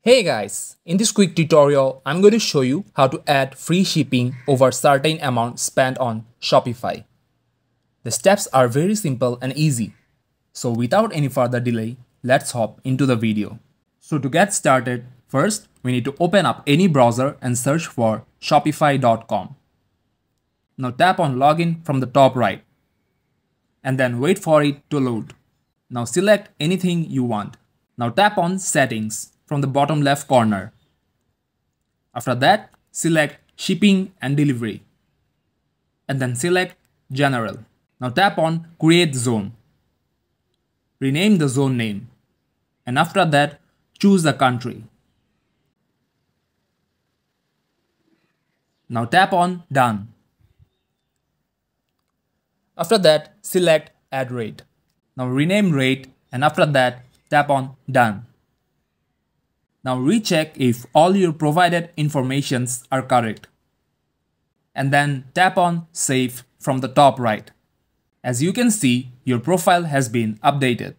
Hey guys, in this quick tutorial, I'm going to show you how to add free shipping over certain amount spent on Shopify. The steps are very simple and easy. So without any further delay, let's hop into the video. So to get started, first we need to open up any browser and search for shopify.com. Now tap on login from the top right and then wait for it to load. Now select anything you want. Now tap on settings from the bottom left corner. After that, select shipping and delivery and then select general. Now tap on create zone. Rename the zone name and after that choose the country. Now tap on done. After that, select add rate. Now rename rate and after that tap on done. Now recheck if all your provided informations are correct. And then tap on save from the top right. As you can see, your profile has been updated.